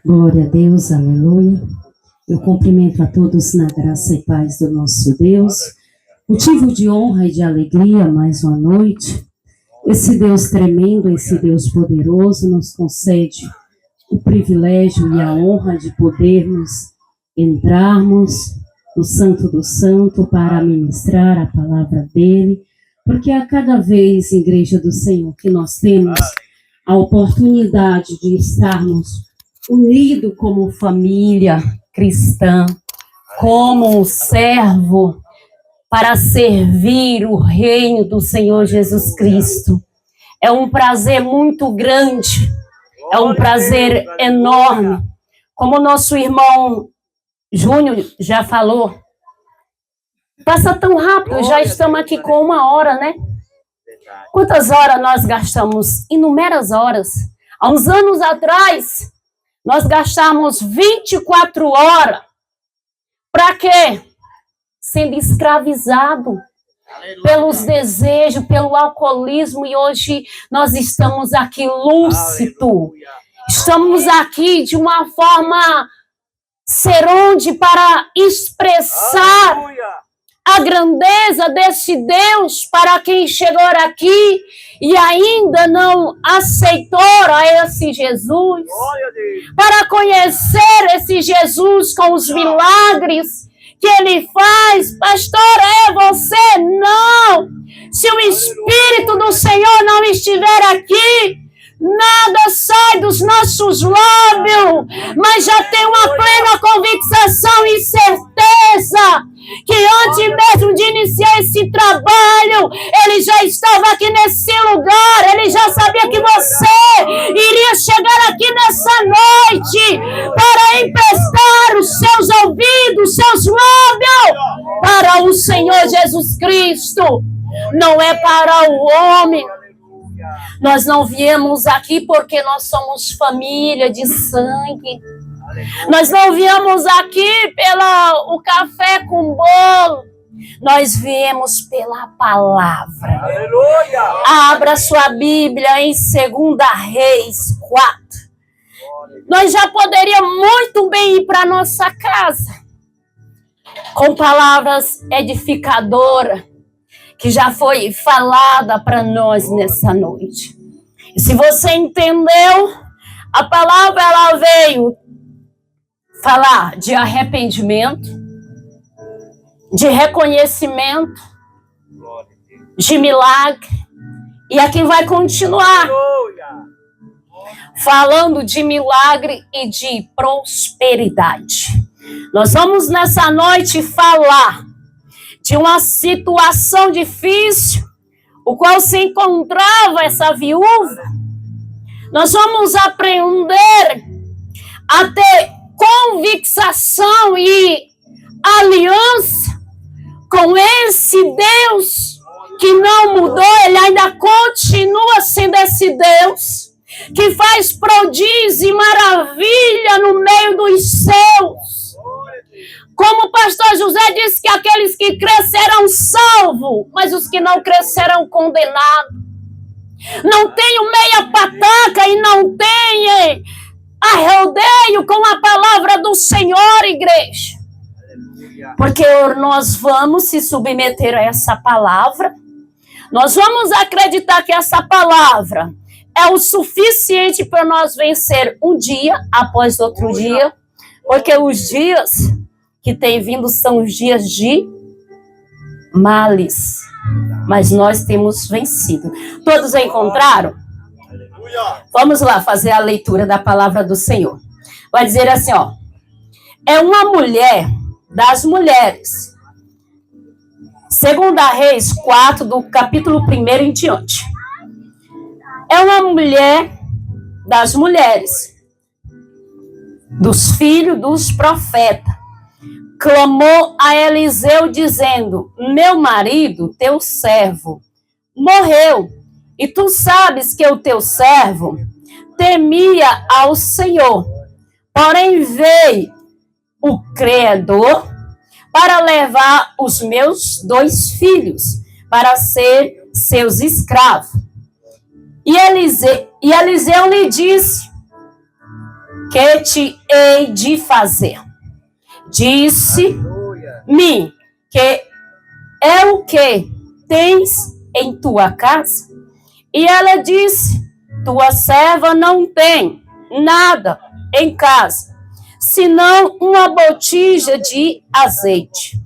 Glória a Deus, aleluia. Eu cumprimento a todos na graça e paz do nosso Deus. Motivo de honra e de alegria, mais uma noite. Esse Deus tremendo, esse Deus poderoso nos concede o privilégio e a honra de podermos entrarmos no Santo do Santo para ministrar a palavra dele, porque a cada vez, Igreja do Senhor, que nós temos a oportunidade de estarmos unidos como família cristã, como um servo para servir o reino do Senhor Jesus Cristo. É um prazer muito grande, é um prazer enorme. Como o nosso irmão Júnior já falou, passa tão rápido, já estamos aqui com 1 hora, né? Quantas horas nós gastamos? Inúmeras horas. Há uns anos atrás, nós gastamos 24 horas. Para quê? Sendo escravizado pelos desejos, pelo alcoolismo, e hoje nós estamos aqui lúcido. Estamos aqui de uma forma serônde para expressar a grandeza desse Deus para quem chegou aqui e ainda não aceitou a esse Jesus, para conhecer esse Jesus com os milagres que ele faz. Pastor, é você? Não! Se o Espírito do Senhor não estiver aqui, nada sai dos nossos lábios, mas já tem uma plena convicção e certeza que antes mesmo de iniciar esse trabalho, ele já estava aqui nesse lugar, ele já sabia que você iria chegar aqui nessa noite para emprestar os seus ouvidos, seus lábios para o Senhor Jesus Cristo, não é para o homem. Nós não viemos aqui porque nós somos família de sangue. Nós não viemos aqui pelo café com bolo. Nós viemos pela palavra. Aleluia! Abra sua Bíblia em 2 Reis 4. Nós já poderíamos muito bem ir para nossa casa com palavras edificadoras que já foi falada para nós nessa noite. E se você entendeu, a palavra ela veio falar de arrependimento, de reconhecimento, de milagre. E aqui vai continuar falando de milagre e de prosperidade. Nós vamos nessa noite falar de uma situação difícil, o qual se encontrava essa viúva. Nós vamos aprender a ter convicção e aliança com esse Deus que não mudou, ele ainda continua sendo esse Deus que faz prodígio e maravilha no meio dos céus. Como o pastor José disse que aqueles que crescerão salvos, mas os que não crescerão condenados. Não tenho meia pataca e não tenho arredeio com a palavra do Senhor, igreja. Porque nós vamos se submeter a essa palavra. Nós vamos acreditar que essa palavra é o suficiente para nós vencer um dia após outro dia. Porque os dias que tem vindo são os dias de males, mas nós temos vencido. Todos encontraram? Vamos lá fazer a leitura da palavra do Senhor. Vai dizer assim, ó: é uma mulher das mulheres. 2 Reis 4, do capítulo 1 em diante. É uma mulher das mulheres, dos filhos dos profetas. Clamou a Eliseu dizendo: meu marido, teu servo, morreu, e tu sabes que o teu servo temia ao Senhor. Porém veio o credor para levar os meus 2 filhos para ser seus escravos. E Eliseu lhe disse: que te hei de fazer? Disse-me que é o que tens em tua casa? E ela disse: tua serva não tem nada em casa, senão uma botija de azeite.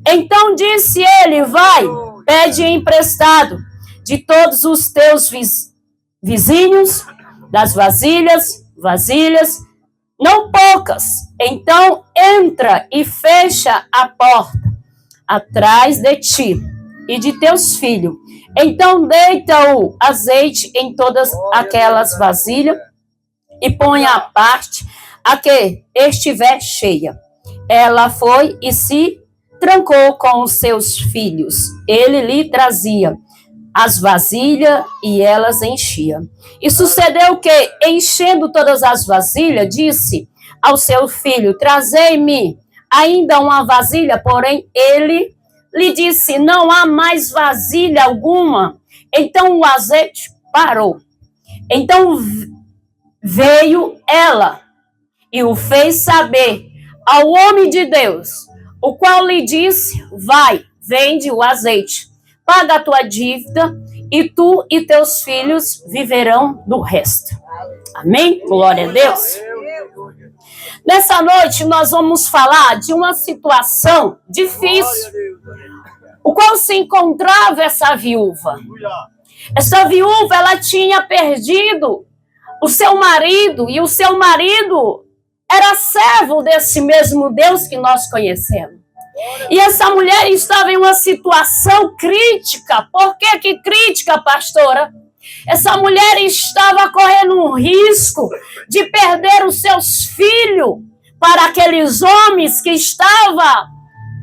Então disse ele: vai, pede emprestado de todos os teus vizinhos, das vasilhas, não poucas. Então entra e fecha a porta atrás de ti e de teus filhos. Então deita o azeite em todas aquelas vasilhas e põe à parte a que estiver cheia. Ela foi e se trancou com os seus filhos. Ele lhe trazia as vasilhas e elas enchia. E sucedeu que, enchendo todas as vasilhas, disse ao seu filho: trazei-me ainda uma vasilha. Porém ele lhe disse: não há mais vasilha alguma. Então o azeite parou. Então veio ela e o fez saber ao homem de Deus, o qual lhe disse: vai, vende o azeite, paga a tua dívida, e tu e teus filhos viverão do resto. Amém? Glória a Deus. Nessa noite nós vamos falar de uma situação difícil, o qual se encontrava essa viúva. Essa viúva, ela tinha perdido o seu marido, e o seu marido era servo desse mesmo Deus que nós conhecemos. E essa mulher estava em uma situação crítica. Por que crítica, pastora? Essa mulher estava correndo um risco de perder os seus filhos para aqueles homens que estavam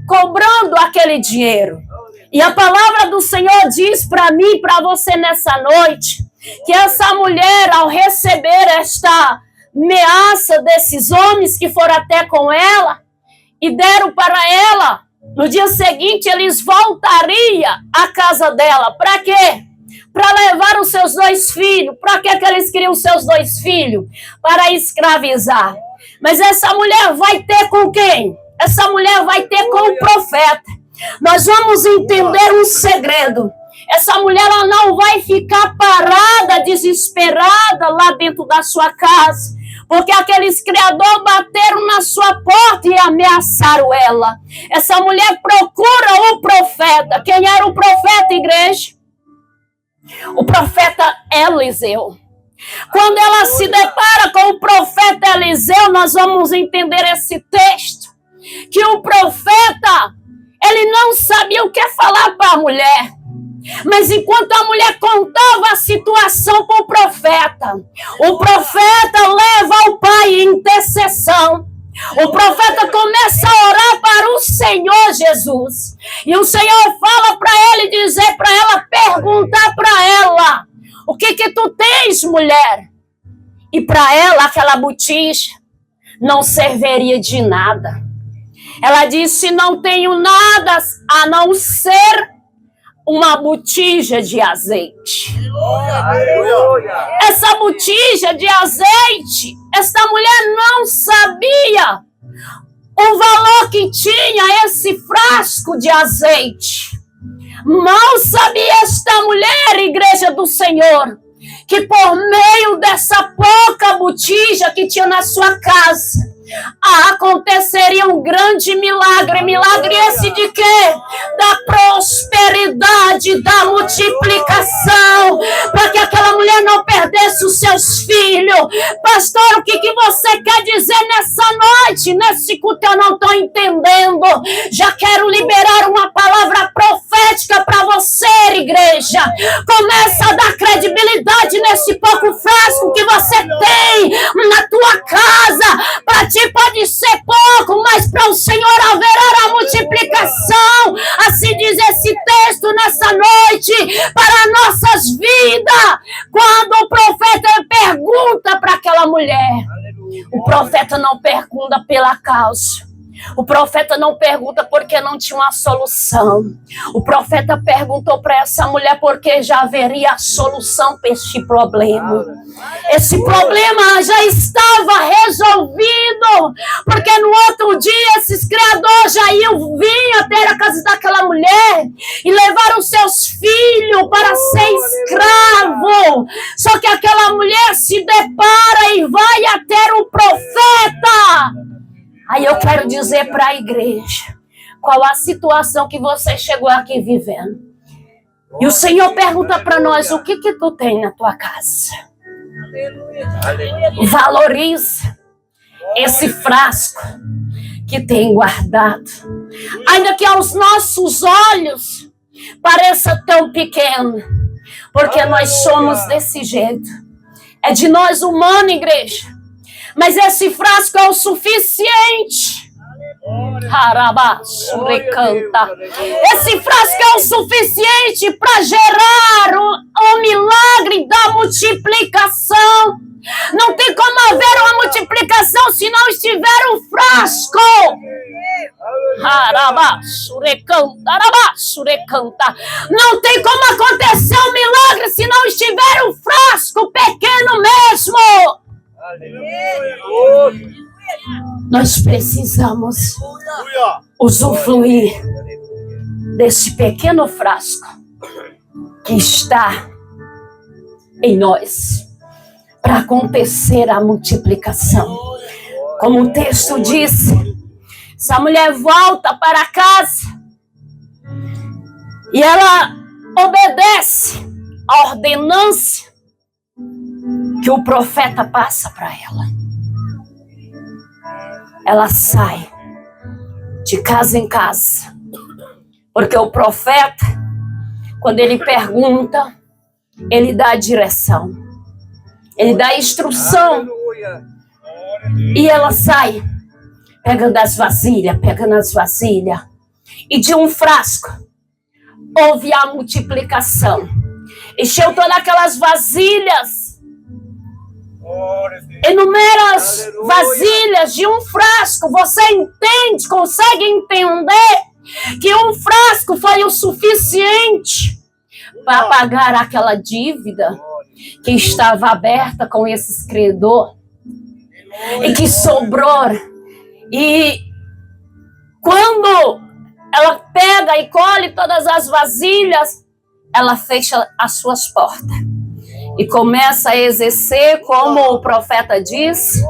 cobrando aquele dinheiro. E a palavra do Senhor diz para mim e para você nessa noite, que essa mulher, ao receber esta ameaça desses homens que foram até com ela e deram para ela, no dia seguinte eles voltariam à casa dela. Para quê? Para levar os seus 2 filhos. Para que eles queriam os seus 2 filhos? Para escravizar. Mas essa mulher vai ter com quem? Essa mulher vai ter com o profeta. Nós vamos entender um segredo. Essa mulher, ela não vai ficar parada, desesperada lá dentro da sua casa, porque aqueles criadores bateram na sua porta e ameaçaram ela. Essa mulher procura o profeta. Quem era o profeta, igreja? O profeta Eliseu. Quando ela se depara com o profeta Eliseu, nós vamos entender esse texto, que o profeta, ele não sabia o que falar para a mulher. Mas enquanto a mulher contava a situação para o profeta leva ao pai em intercessão. O profeta começa a orar para o Senhor Jesus. E o Senhor fala para ele, dizer para ela, perguntar para ela: o que tu tens, mulher? E para ela, aquela botija não serviria de nada. Ela disse: não tenho nada a não ser uma botija de azeite. Essa botija de azeite, essa mulher não sabia o valor que tinha esse frasco de azeite. Mal sabia esta mulher, igreja do Senhor, que por meio dessa pouca botija que tinha na sua casa, aconteceria um grande milagre. Milagre esse de quê? Da prosperidade, da multiplicação, para que aquela mulher não perdesse os seus filhos. Pastor, o que você quer dizer nessa noite? Nesse culto eu não estou entendendo. Já quero liberar uma palavra profética para você, igreja. Começa a dar credibilidade nesse pouco frasco que você tem na tua casa. Para ti pode ser pouco, mas para o Senhor haverá a multiplicação. Assim diz esse texto nessa noite para nossas vidas. Quando o profeta pergunta para aquela mulher, o profeta não pergunta pela causa. O profeta não pergunta porque não tinha uma solução. O profeta perguntou para essa mulher porque já haveria a solução para este problema. Esse problema já estava resolvido Jair vinha até a casa daquela mulher e levaram seus filhos para ser escravo. Só que aquela mulher se depara e vai até o profeta. Aí eu quero dizer para a igreja, qual a situação que você chegou aqui vivendo. E o Senhor pergunta para nós, o que tu tem na tua casa? Valoriza esse frasco que tem guardado. Ainda que aos nossos olhos pareça tão pequeno, porque nós somos desse jeito. É de nós humano, igreja. Mas esse frasco é o suficiente. Recanta. Esse frasco é o suficiente para gerar o milagre da multiplicação. Não tem como haver uma multiplicação se não estiver um frasco. Não tem como acontecer um milagre se não estiver um frasco pequeno mesmo. Nós precisamos usufruir desse pequeno frasco que está em nós para acontecer a multiplicação. Como o texto diz, essa mulher volta para casa e ela obedece a ordenança que o profeta passa para ela. Ela sai de casa em casa, porque o profeta, quando ele pergunta, ele dá a direção, ele dá a instrução. E ela sai pegando as vasilhas, e de um frasco houve a multiplicação. Encheu todas aquelas vasilhas, inúmeras vasilhas de um frasco. Você entende, consegue entender que um frasco foi o suficiente para pagar aquela dívida que estava aberta com esse credor e que sobrou. E quando ela pega e colhe todas as vasilhas, ela fecha as suas portas e começa a exercer, como o profeta diz,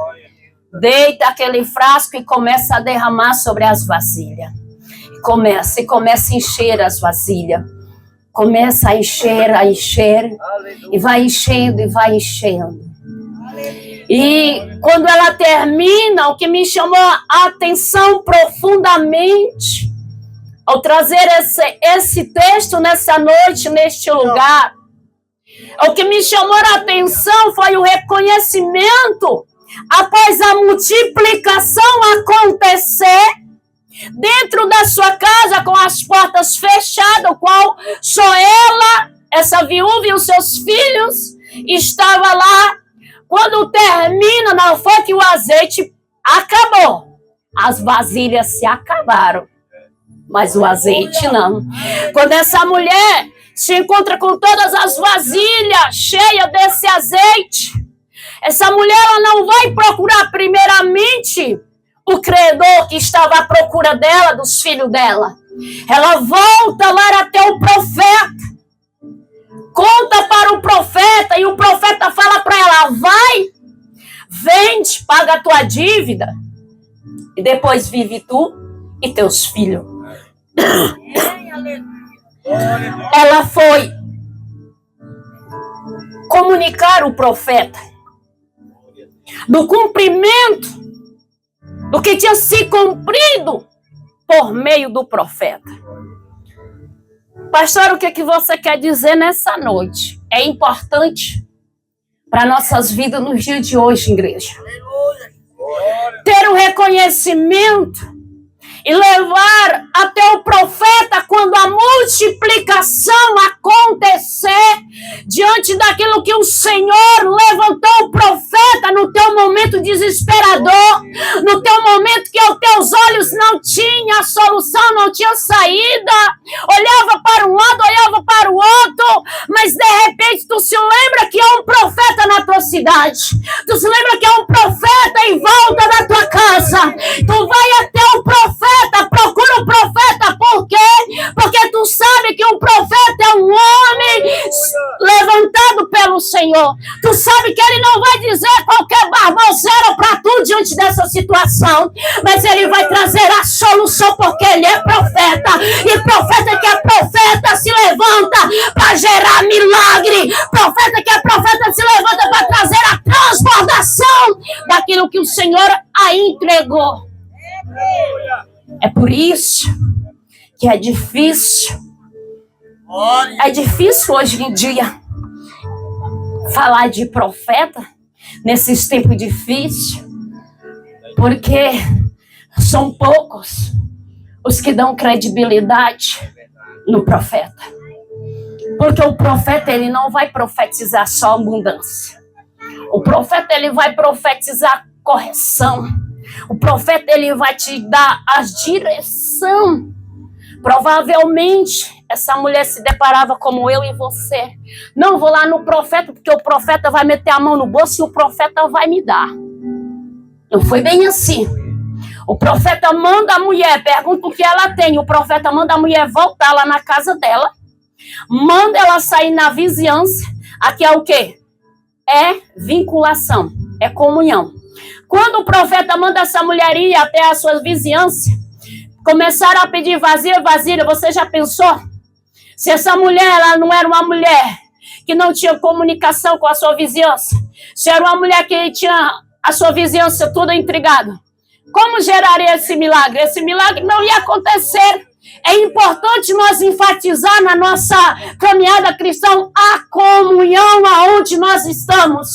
deita aquele frasco e começa a derramar sobre as vasilhas. Começa a encher as vasilhas. Começa a encher, e vai enchendo, E quando ela termina, o que me chamou a atenção profundamente, ao trazer esse texto nessa noite, neste lugar, o que me chamou a atenção foi o reconhecimento, após a multiplicação acontecer, dentro da sua casa, com as portas fechadas, o qual só ela, essa viúva e os seus filhos, estava lá. Quando termina, não foi que o azeite acabou. As vasilhas se acabaram, mas o azeite não. Quando essa mulher se encontra com todas as vasilhas cheias desse azeite, essa mulher ela não vai procurar primeiramente o credor que estava à procura dela, dos filhos dela. Ela volta lá até o profeta, conta para o profeta, e o profeta fala para ela: vai, vende, paga a tua dívida, e depois vive tu e teus filhos. Ela foi comunicar o profeta do cumprimento do que tinha se cumprido por meio do profeta. Pastor, o que você quer dizer nessa noite? É importante para nossas vidas nos dias de hoje, igreja. Ter o reconhecimento e levar até o profeta quando a multiplicação acontecer, diante daquilo que o Senhor levantou o profeta no teu momento desesperador, no teu momento que os teus olhos não tinham solução, não tinham saída, olhava para um lado, olhava para o outro, mas de repente tu se lembra que há um profeta na tua cidade, tu se lembra que há um profeta em volta da tua casa, tu vai até o profeta procurando Senhor. Tu sabe que Ele não vai dizer qualquer baboseira para tu diante dessa situação, mas Ele vai trazer a solução, porque Ele é profeta. E profeta que é profeta se levanta para gerar milagre. Profeta que é profeta se levanta para trazer a transbordação daquilo que o Senhor a entregou. É por isso que é difícil. É difícil hoje em dia falar de profeta nesses tempos difíceis, porque são poucos os que dão credibilidade no profeta. Porque o profeta, ele não vai profetizar só abundância. O profeta, ele vai profetizar correção. O profeta, ele vai te dar a direção. Provavelmente, essa mulher se deparava como eu e você. Não vou lá no profeta, porque o profeta vai meter a mão no bolso e o profeta vai me dar. Não foi bem assim. O profeta manda a mulher, pergunta o que ela tem. O profeta manda a mulher voltar lá na casa dela. Manda ela sair na vizinhança. Aqui é o quê? É vinculação, é comunhão. Quando o profeta manda essa mulher ir até a sua vizinhança, começaram a pedir vasilha. Você já pensou? Se essa mulher, ela não era uma mulher que não tinha comunicação com a sua vizinhança, se era uma mulher que tinha a sua vizinhança toda intrigada, como geraria esse milagre? Esse milagre não ia acontecer. É importante nós enfatizar na nossa caminhada cristã a comunhão aonde nós estamos.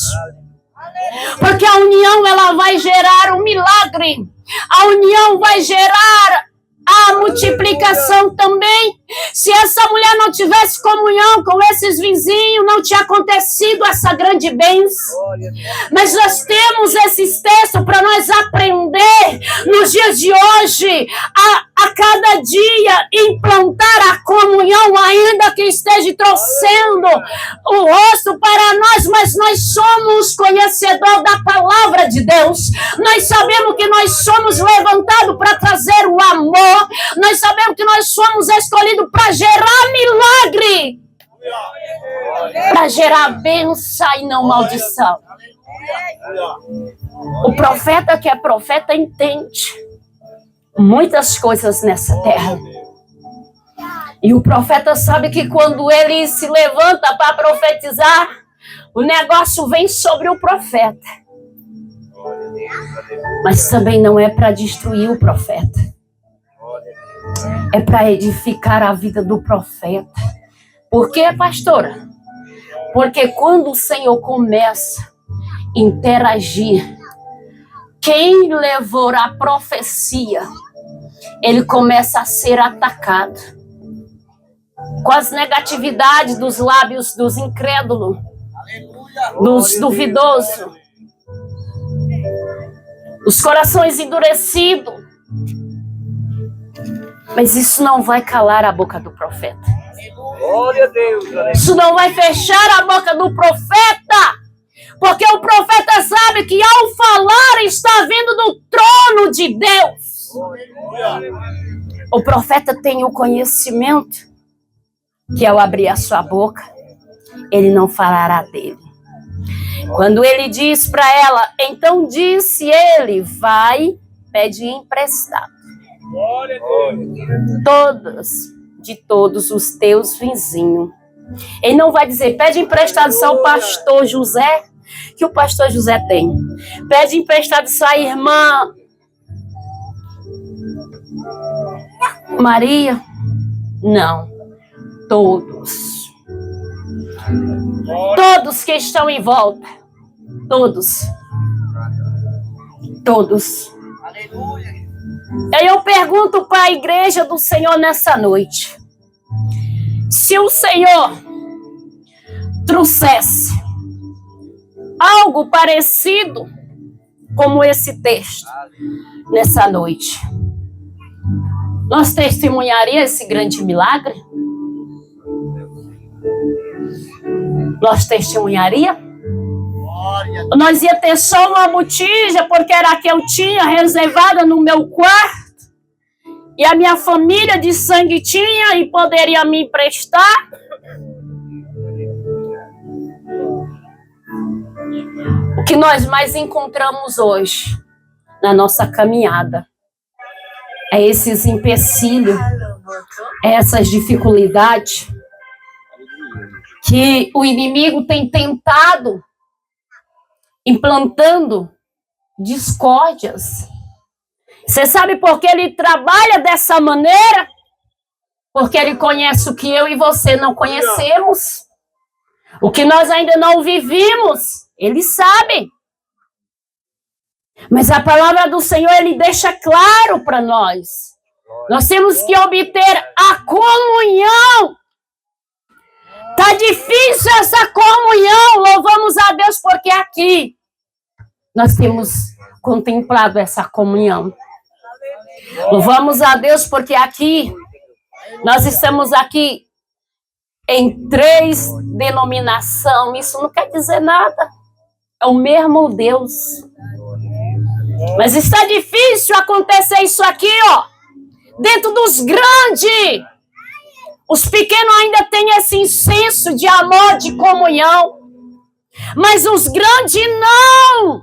Porque a união, ela vai gerar um milagre. A união vai gerar a multiplicação também. Se essa mulher não tivesse comunhão com esses vizinhos, não tinha acontecido essa grande bênção. Mas nós temos esses textos para nós aprender nos dias de hoje, a cada dia implantar a comunhão, ainda que esteja trouxendo o rosto para nós, mas nós somos conhecedores da palavra de Deus. Nós sabemos que nós somos levantados para trazer o amor. Nós sabemos que nós somos escolhidos para gerar milagre, para gerar bênção e não maldição. O profeta que é profeta entende muitas coisas nessa terra. E o profeta sabe que quando ele se levanta para profetizar, o negócio vem sobre o profeta. Mas também não é para destruir o profeta. É para edificar a vida do profeta. Por quê, pastora? Porque quando o Senhor começa a interagir, quem levou a profecia, ele começa a ser atacado com as negatividades dos lábios dos incrédulos, dos duvidosos, os corações endurecidos. Mas isso não vai calar a boca do profeta. Glória a Deus. Isso não vai fechar a boca do profeta. Porque o profeta sabe que ao falar está vindo do trono de Deus. O profeta tem o conhecimento que ao abrir a sua boca, ele não falará dele. Quando ele diz para ela, então disse ele, vai, pede emprestado. De todos os teus vizinhos. Ele não vai dizer, pede emprestado só o pastor José, que o pastor José tem. Pede emprestado só a irmã Maria. Não. Todos. Todos que estão em volta. Todos. Aleluia. Aí eu pergunto para a igreja do Senhor nessa noite. Se o Senhor trouxesse algo parecido como esse texto nessa noite, nós testemunharíamos esse grande milagre? Nós testemunharíamos? Nós ia ter só uma botija, porque era a que eu tinha reservada no meu quarto, e a minha família de sangue tinha e poderia me emprestar? O que nós mais encontramos hoje na nossa caminhada é esses empecilhos, essas dificuldades que o inimigo tem tentado, implantando discórdias. Você sabe por que ele trabalha dessa maneira? Porque ele conhece o que eu e você não conhecemos. O que nós ainda não vivimos, ele sabe. Mas a palavra do Senhor, ele deixa claro para nós. Nós temos que obter a comunhão. Tá difícil essa comunhão. Louvamos a Deus porque aqui nós temos contemplado essa comunhão. Louvamos a Deus porque aqui nós estamos aqui em 3 denominações. Isso não quer dizer nada. É o mesmo Deus. Mas está difícil acontecer isso aqui, ó. Dentro dos grandes. Os pequenos ainda têm esse senso de amor, de comunhão. Mas os grandes não.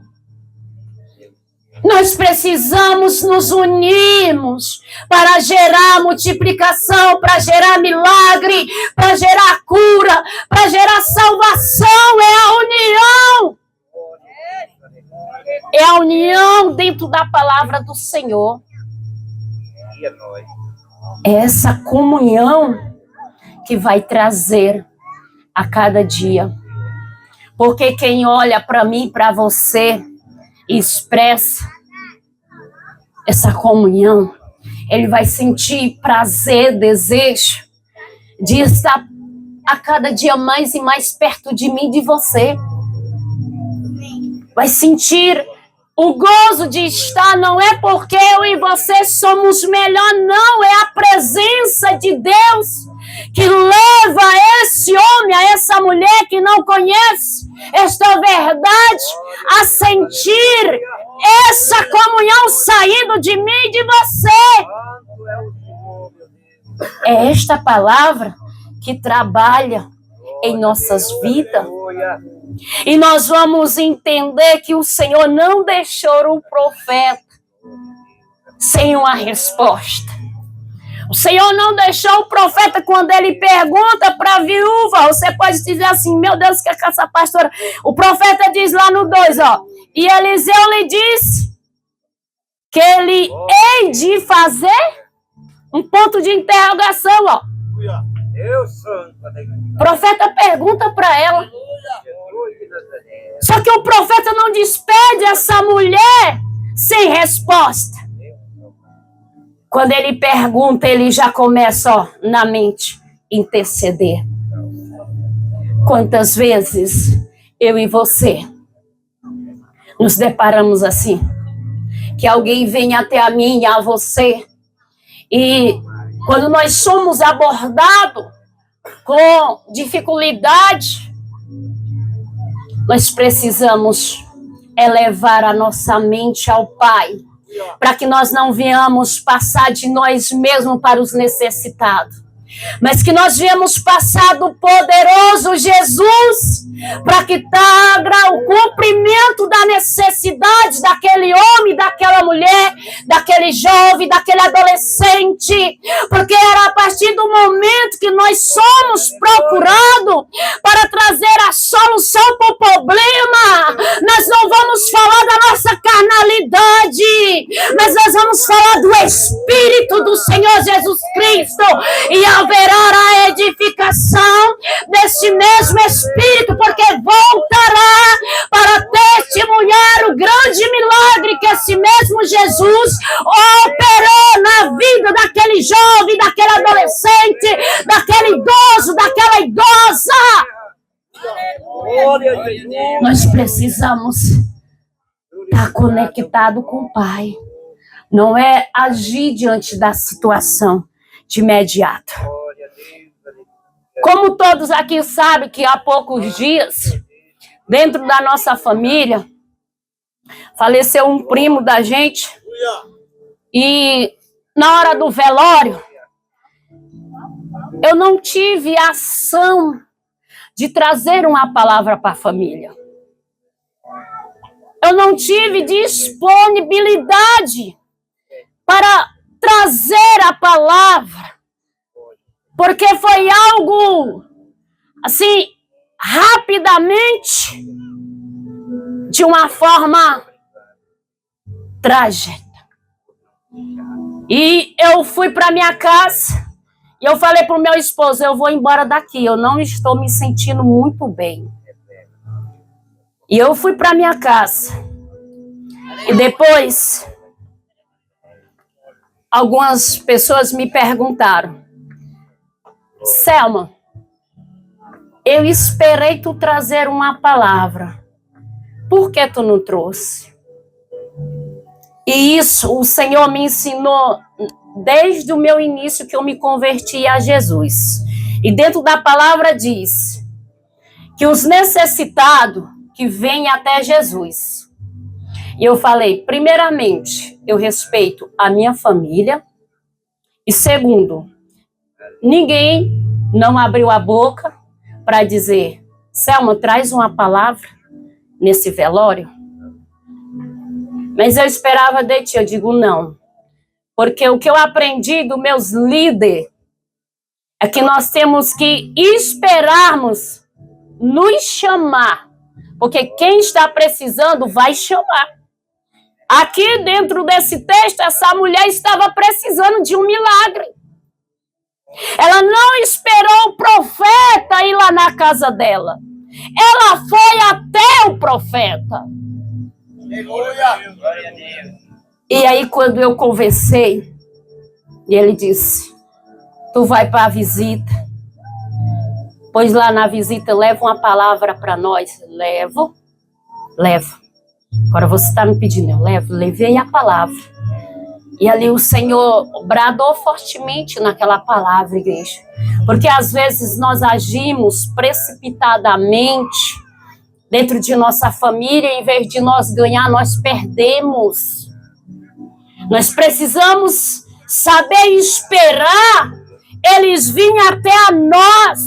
Nós precisamos nos unirmos para gerar multiplicação, para gerar milagre, para gerar cura, para gerar salvação. É a união. É a união dentro da palavra do Senhor. É essa comunhão que vai trazer a cada dia. Porque quem olha para mim, para você, e expressa essa comunhão, ele vai sentir prazer, desejo de estar a cada dia mais e mais perto de mim, de você. Vai sentir o gozo de estar, não é porque eu e você somos melhor, não, é a presença de Deus que leva esse homem, a essa mulher que não conhece esta verdade, a sentir essa comunhão saindo de mim e de você. É esta palavra que trabalha em nossas vidas. E nós vamos entender que o Senhor não deixou o profeta sem uma resposta. O Senhor não deixou o profeta quando ele pergunta para a viúva. Você pode dizer assim, meu Deus, o que é que essa pastora... O profeta diz lá no 2, ó. E Eliseu lhe disse que ele hei de fazer um ponto de interrogação, ó. O profeta pergunta para ela. Só que o profeta não despede essa mulher sem resposta. Quando ele pergunta, ele já começa, ó, na mente, interceder. Quantas vezes eu e você nos deparamos assim? Que alguém vem até a mim e a você, e quando nós somos abordados com dificuldade, nós precisamos elevar a nossa mente ao Pai, para que nós não venhamos passar de nós mesmos para os necessitados, mas que nós viemos passar do poderoso Jesus, para que traga o cumprimento da necessidade daquele homem, daquela mulher, daquele jovem, daquele adolescente, porque era a partir do momento que nós somos procurados para trazer a solução para o problema, nós não vamos falar da nossa carnalidade, mas nós vamos falar do Espírito do Senhor Jesus Cristo, e haverá a edificação desse mesmo Espírito, porque voltará para testemunhar o grande milagre que esse mesmo Jesus operou na vida daquele jovem, daquele adolescente, daquele idoso, daquela idosa. Nós precisamos estar conectado com o Pai. Não é agir diante da situação de imediato. Como todos aqui sabem que há poucos dias, dentro da nossa família, faleceu um primo da gente. E na hora do velório, eu não tive ação de trazer uma palavra para a família. eu não tive disponibilidade para trazer a palavra, porque foi algo assim, rapidamente, de uma forma trágica. E eu fui para minha casa e eu falei para o meu esposo, eu vou embora daqui, eu não estou me sentindo muito bem. E eu fui para minha casa. E depois, algumas pessoas me perguntaram, Selma, eu esperei tu trazer uma palavra. Por que tu não trouxe? E isso o Senhor me ensinou desde o meu início que eu me converti a Jesus. E dentro da palavra diz que os necessitados que vêm até Jesus. E eu falei, primeiramente, eu respeito a minha família. E segundo, ninguém não abriu a boca para dizer, Selma, traz uma palavra nesse velório. Mas eu esperava de ti, eu digo não. Porque o que eu aprendi dos meus líderes é que nós temos que esperarmos nos chamar. Porque quem está precisando vai chamar. Aqui dentro desse texto, essa mulher estava precisando de um milagre. Ela não esperou o profeta ir lá na casa dela. Ela foi até o profeta. E aí, quando eu conversei, ele disse, tu vai para a visita, pois lá na visita leva uma palavra para nós. Levo. Agora você está me pedindo, eu levei a palavra. E ali o Senhor bradou fortemente naquela palavra, igreja. Porque às vezes nós agimos precipitadamente dentro de nossa família, em vez de nós ganhar, nós perdemos. Nós precisamos saber esperar eles virem até a nós.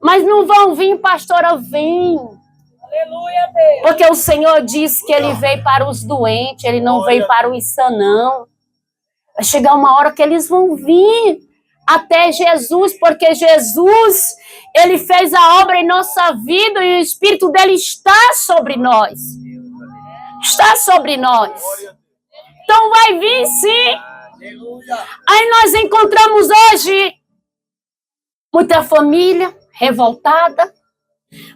Mas não vão vir, pastora, vem. Aleluia, Deus. Porque o Senhor disse que ele veio para os doentes, ele não veio para os sãos. Vai chegar uma hora que eles vão vir até Jesus, porque Jesus, ele fez a obra em nossa vida e o Espírito dele está sobre nós. Está sobre nós. Então vai vir sim. Aí nós encontramos hoje muita família revoltada,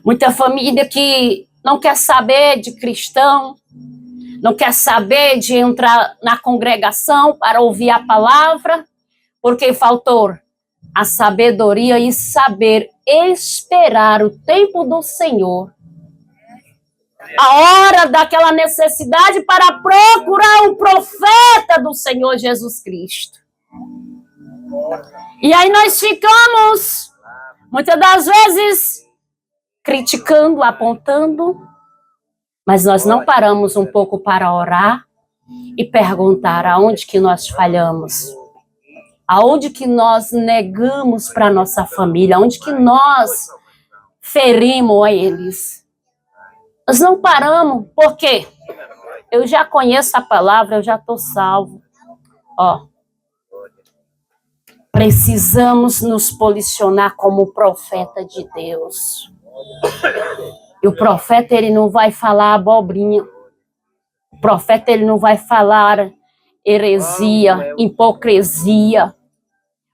muita família que não quer saber de cristão, não quer saber de entrar na congregação para ouvir a palavra, porque faltou a sabedoria e saber esperar o tempo do Senhor. A hora daquela necessidade para procurar o profeta do Senhor Jesus Cristo. E aí nós ficamos, muitas das vezes, criticando, apontando, mas nós não paramos um pouco para orar e perguntar aonde que nós falhamos. Aonde que nós negamos para a nossa família, aonde que nós ferimos a eles. Nós não paramos, por quê? Eu já conheço a palavra, eu já estou salvo. Ó, precisamos nos posicionar como profeta de Deus. E o profeta, ele não vai falar abobrinha. O profeta, ele não vai falar heresia, hipocrisia.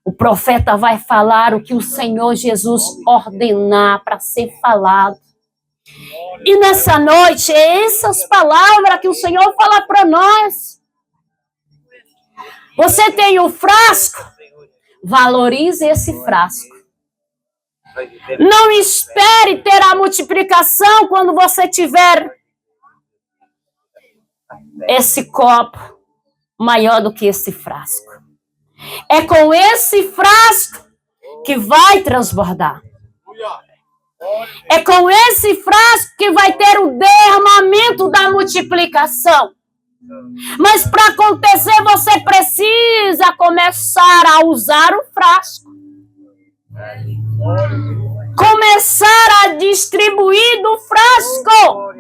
O profeta vai falar o que o Senhor Jesus ordenar para ser falado. E nessa noite, é essas palavras que o Senhor fala para nós. Você tem o frasco, valorize esse frasco. Não espere ter a multiplicação quando você tiver esse copo maior do que esse frasco. É com esse frasco que vai transbordar. É com esse frasco que vai ter o derramamento da multiplicação. Mas para acontecer, você precisa começar a usar o frasco. Começar a distribuir do frasco.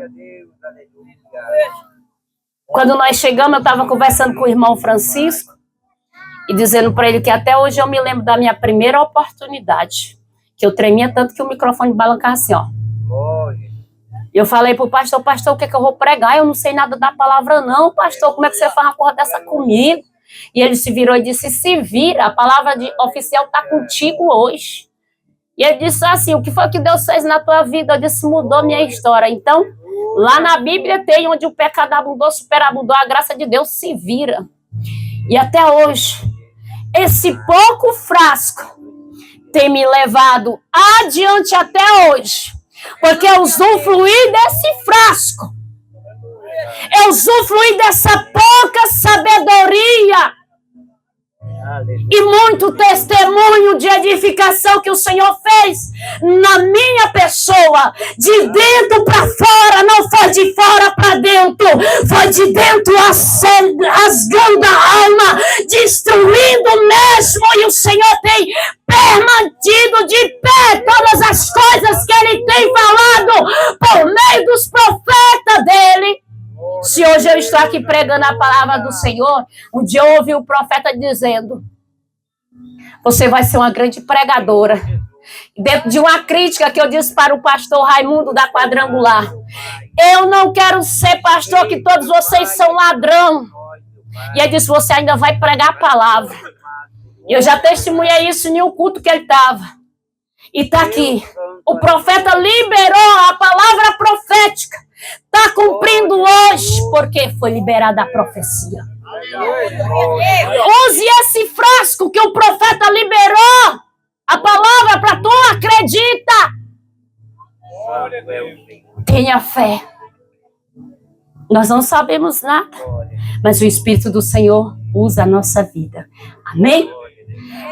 Quando nós chegamos, eu estava conversando com o irmão Francisco e dizendo para ele que até hoje eu me lembro da minha primeira oportunidade, que eu tremia tanto que o microfone balancava assim, ó. Eu falei pro pastor, o que é que eu vou pregar? Eu não sei nada da palavra não, pastor, como é que você faz uma porra dessa comigo? E ele se virou e disse, se vira, a palavra oficial está contigo hoje. E ele disse assim, o que foi que Deus fez na tua vida? Eu disse, mudou minha história. Então, lá na Bíblia tem onde o pecado abundou, superabundou, a graça de Deus se vira. E até hoje, esse pouco frasco tem me levado adiante até hoje. Porque eu usufruí desse frasco. Eu usufruí dessa pouca sabedoria. E muito testemunho de edificação que o Senhor fez na minha pessoa, de dentro para fora, não foi de fora para dentro, foi de dentro rasgando a alma, destruindo mesmo, e o Senhor tem permanecido de pé todas as coisas que Ele tem falado por meio dos profetas dEle. Se hoje eu estou aqui pregando a palavra do Senhor, um dia eu ouvi o profeta dizendo, você vai ser uma grande pregadora. Dentro de uma crítica que eu disse para o pastor Raimundo da Quadrangular, eu não quero ser pastor que todos vocês são ladrão. E ele disse, você ainda vai pregar a palavra. E eu já testemunhei isso em um culto que ele estava. E está aqui, o profeta liberou a palavra profética. Está cumprindo hoje, porque foi liberada a profecia. Use esse frasco que o profeta liberou, a palavra para tu, acredita. Tenha fé. Nós não sabemos nada, mas o Espírito do Senhor usa a nossa vida. Amém?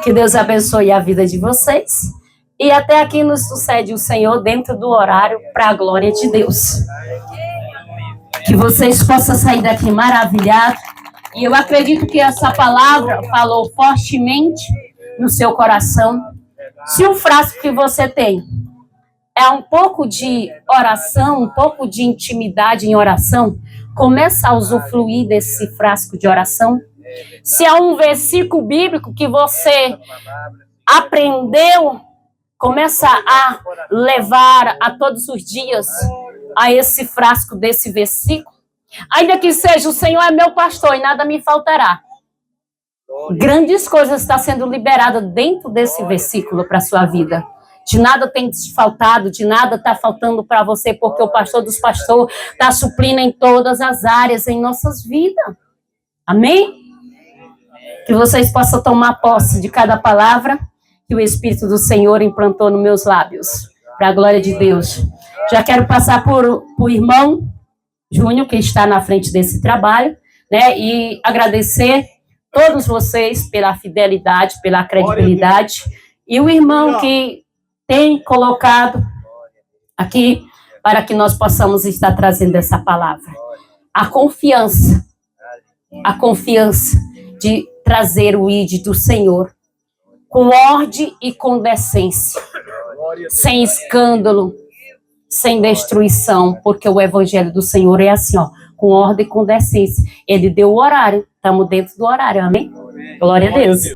Que Deus abençoe a vida de vocês. E até aqui nos sucede o Senhor dentro do horário para a glória de Deus. Que vocês possam sair daqui maravilhados. E eu acredito que essa palavra falou fortemente no seu coração. Se o frasco que você tem é um pouco de oração, um pouco de intimidade em oração, começa a usufruir desse frasco de oração. Se é um versículo bíblico que você aprendeu, começa a levar a todos os dias a esse frasco desse versículo. Ainda que seja, o Senhor é meu pastor e nada me faltará. Grandes coisas estão sendo liberadas dentro desse versículo para a sua vida. De nada tem te faltado, de nada está faltando para você, porque o pastor dos pastores está suprindo em todas as áreas em nossas vidas. Amém? Que vocês possam tomar posse de cada palavra que o Espírito do Senhor implantou nos meus lábios, para a glória de Deus. Já quero passar por o irmão Júnior, que está na frente desse trabalho, né, e agradecer todos vocês pela fidelidade, pela credibilidade, e o irmão que tem colocado aqui para que nós possamos estar trazendo essa palavra. A confiança de trazer o ID do Senhor, com ordem e com decência, sem escândalo, sem destruição, porque o evangelho do Senhor é assim, ó, com ordem e com decência. Ele deu o horário, estamos dentro do horário, amém? Glória a Deus.